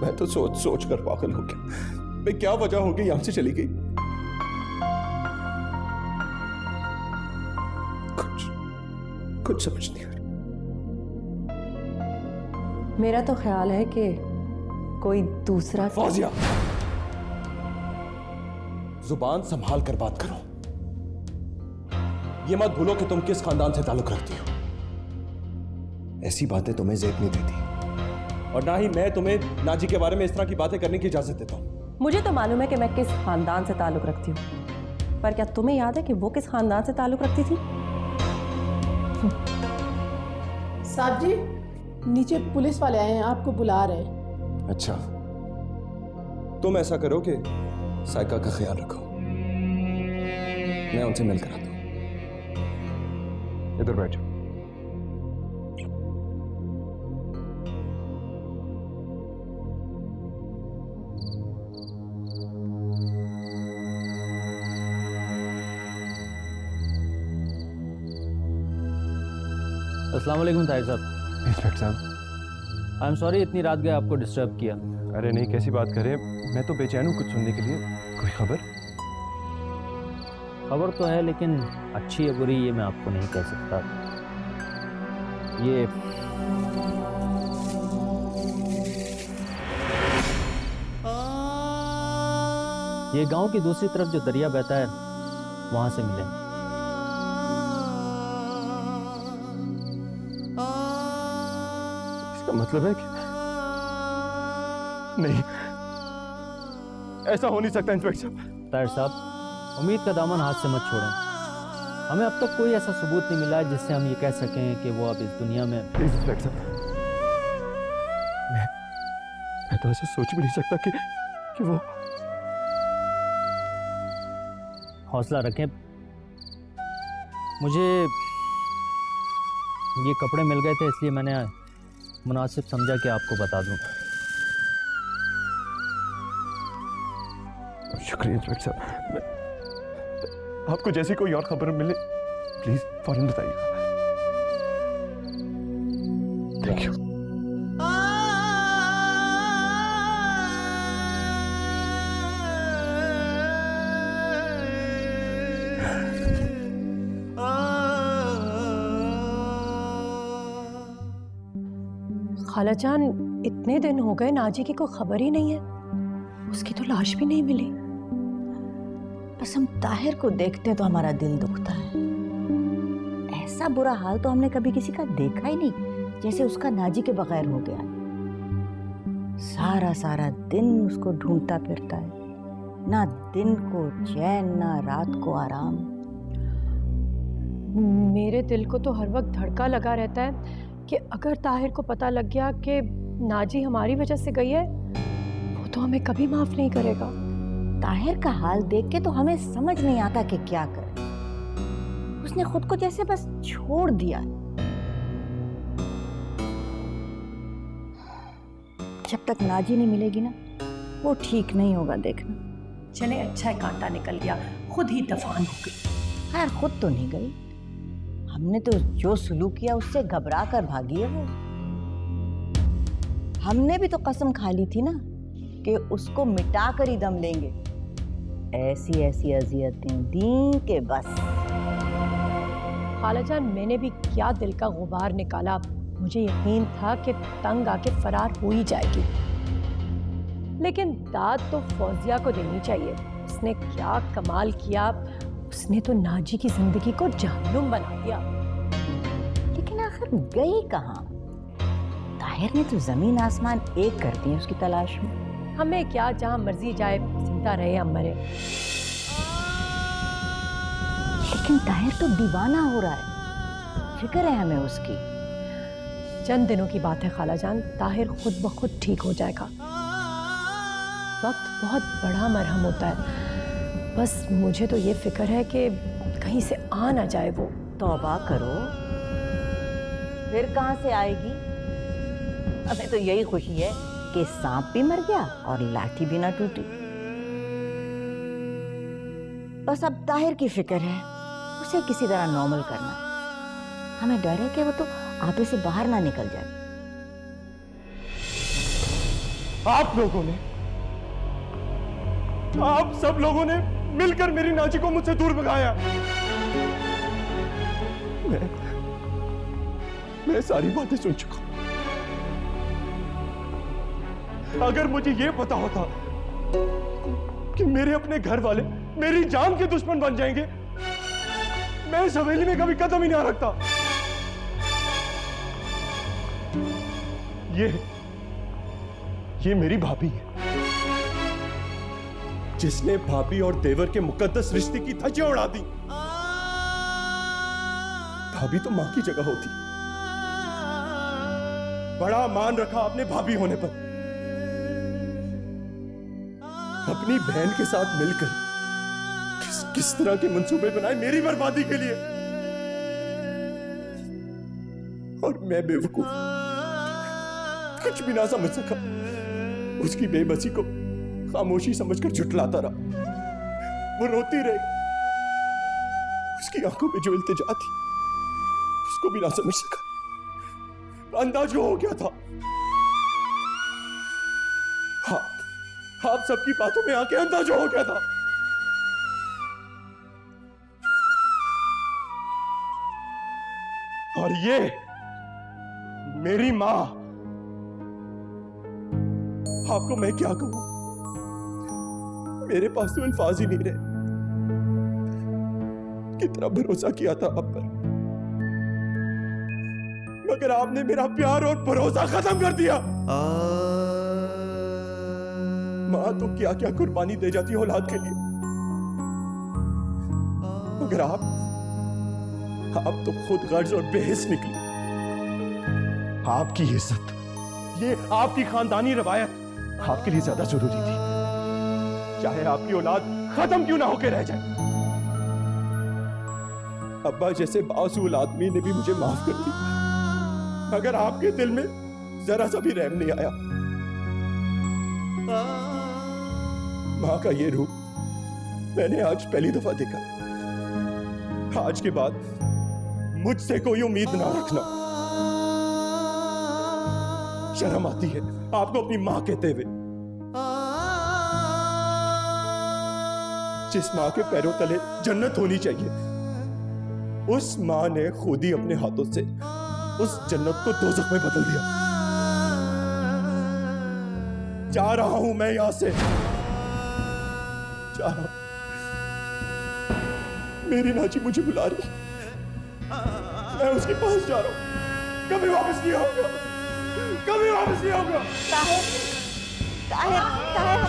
मैं तो सोच सोच कर पागल हो गया। मैं क्या वजह होगी यहां से चली गई? कुछ समझ नहीं आ रहा। मेरा तो ख्याल है कि कोई दूसरा। फौजिया, जुबान संभाल कर बात करो। ये मत भूलो कि तुम किस खानदान से ताल्लुक रखती हो। ऐसी बातें तुम्हें ज़ेब नहीं देती, और ना ही मैं तुम्हें नाजी के बारे में इस तरह की बातें करने की इजाजत देता हूं। मुझे तो मालूम है कि मैं किस खानदान से ताल्लुक रखती हूँ, पर क्या तुम्हें याद है कि वो किस खानदान से ताल्लुक रखती थी? साहब जी, नीचे पुलिस वाले आए हैं, आपको बुला रहे हैं। अच्छा, तुम ऐसा करो कि साइका का ख्याल रखो, मैं उनसे मिलकर आता हूं। इधर बैठ जाओ। अस्सलाम वालेकुम ताहिर साहब। इंस्पेक्टर साहब, आई एम सॉरी इतनी रात गए आपको डिस्टर्ब किया। अरे नहीं, कैसी बात करें, मैं तो बेचैन हूँ कुछ सुनने के लिए। कोई खबर? खबर तो है, लेकिन अच्छी या बुरी ये मैं आपको नहीं कह सकता। ये गांव की दूसरी तरफ जो दरिया बहता है वहां से मिले। इसका मतलब है कि नहीं, ऐसा हो नहीं सकता इंस्पेक्टर साहब। ताहिर साहब, उम्मीद का दामन हाथ से मत छोड़ें। हमें अब तक कोई ऐसा सबूत नहीं मिला है जिससे हम ये कह सकें कि वो अब इस दुनिया में। प्लीज इंस्पेक्टर साहब, मैं तो ऐसा सोच भी नहीं सकता कि वो। हौसला रखें। मुझे ये कपड़े मिल गए थे, इसलिए मैंने मुनासिब समझा कि आपको बता दूं। शुक्रिया इंस्पेक्टर साहब। आपको जैसी कोई और खबर मिले प्लीज फौरन बताइएगा। Thank you. खालाजान, इतने दिन हो गए नाजी की कोई खबर ही नहीं है। उसकी तो लाश भी नहीं मिली। बस हम ताहिर को देखते तो हमारा दिल दुखता है। ऐसा बुरा हाल तो हमने कभी किसी का देखा ही नहीं जैसे उसका नाजी के बगैर हो गया। सारा सारा दिन उसको ढूंढता फिरता है, ना दिन को चैन ना रात को आराम। मेरे दिल को तो हर वक्त धड़का लगा रहता है कि अगर ताहिर को पता लग गया कि नाजी हमारी वजह से गई है, वो तो हमें कभी माफ नहीं करेगा। ताहिर का हाल देख के तो हमें समझ नहीं आता कि क्या करें। उसने खुद को जैसे बस छोड़ दिया। जब तक नाजी नहीं मिलेगी ना, वो ठीक नहीं होगा देखना। चले, अच्छा है कांटा निकल गया, खुद ही दफान हो गई। खैर खुद तो नहीं गई, हमने तो जो सुलूक किया उससे घबरा कर भागी है वो। हमने भी तो कसम खा ली थी ना कि उसको मिटा कर ही दम लेंगे। ऐसी ऐसी अजियतें दी के बस। खालाजान, मैंने भी क्या दिल का गुबार निकाला। मुझे यकीन था कि तंग आके फरार हो ही जाएगी, लेकिन दाद तो फौजिया को देनी चाहिए। उसने क्या कमाल किया, उसने तो नाजी की जिंदगी को जहन्नुम बना दिया। लेकिन आखिर गई कहाँ? ताहिर ने तो जमीन आसमान एक कर दिए उसकी तलाश में। हमें क्या, जहां मर्जी जाए, जिंदा रहे या मरे। लेकिन ताहिर तो दीवाना हो रहा है, फिक्र है हमें उसकी। चंद दिनों की बात है खालाजान, ताहिर खुद ब खुद ठीक हो जाएगा। वक्त बहुत बड़ा मरहम होता है। बस मुझे तो ये फिक्र है कि कहीं से आ ना जाए वो। तौबा करो, फिर कहाँ से आएगी? हमें तो यही खुशी है कि सांप भी मर गया और लाठी भी ना टूटी। बस अब ताहिर की फिक्र है, उसे किसी तरह नॉर्मल करना। हमें डर है कि वो तो आपे से बाहर ना निकल जाए। आप लोगों ने, आप सब लोगों ने मिलकर मेरी नाजी को मुझसे दूर भगाया। मैं सारी बातें सुन चुका हूं। अगर मुझे यह पता होता कि मेरे अपने घर वाले मेरी जान के दुश्मन बन जाएंगे, मैं इस हवेली में कभी कदम ही ना रखता। ये मेरी भाभी है, जिसने भाभी और देवर के मुकद्दस रिश्ते की धज्जियां उड़ा दी। भाभी तो मां की जगह होती। बड़ा मान रखा आपने भाभी होने पर। अपनी बहन के साथ मिलकर किस तरह के मंसूबे बनाए मेरी बर्बादी के लिए। और मैं बेवकूफ, कुछ भी ना समझ सका। उसकी बेबसी को खामोशी समझकर झुठलाता रहा। वो रोती रही। उसकी आंखों में जो इल्तिजा थी, उसको भी ना समझ सका। अंदाज हो गया था। हाँ, आप सबकी बातों में आके अंदाजा हो गया था। और ये मेरी मां, आपको मैं क्या कहूं? मेरे पास तो अल्फाज ही नहीं रहे। कितना भरोसा किया था आप पर, मगर आपने मेरा प्यार और भरोसा खत्म कर दिया। मां तो क्या क्या कुर्बानी दे जाती है औलाद के लिए, मगर आप तो खुद गर्ज और बेहिस निकली। आपकी इज्जत, ये आपकी खानदानी रवायत आपके लिए ज्यादा जरूरी थी, चाहे आपकी औलाद खत्म क्यों ना होकर रह जाए। अब्बा जैसे बासूल आदमी ने भी मुझे माफ कर दिया, मगर आपके दिल में जरा सा भी रहम नहीं आया। मां का ये रूप मैंने आज पहली दफा देखा। आज के बाद मुझसे कोई उम्मीद ना रखना। शर्म आती है आपको अपनी मां कहते हुए। जिस मां के पैरों तले जन्नत होनी चाहिए, उस मां ने खुद ही अपने हाथों से उस जन्नत को दोज़ख में बदल दिया। जा रहा हूं मैं यहां से, जा रहा हूं। मेरी नाची मुझे बुला रही, मैं उसके पास जा रहा हूं। कभी वापस नहीं आऊंगा, कभी वापस नहीं आऊंगा। ताहिर, ताहिर, ताहिर,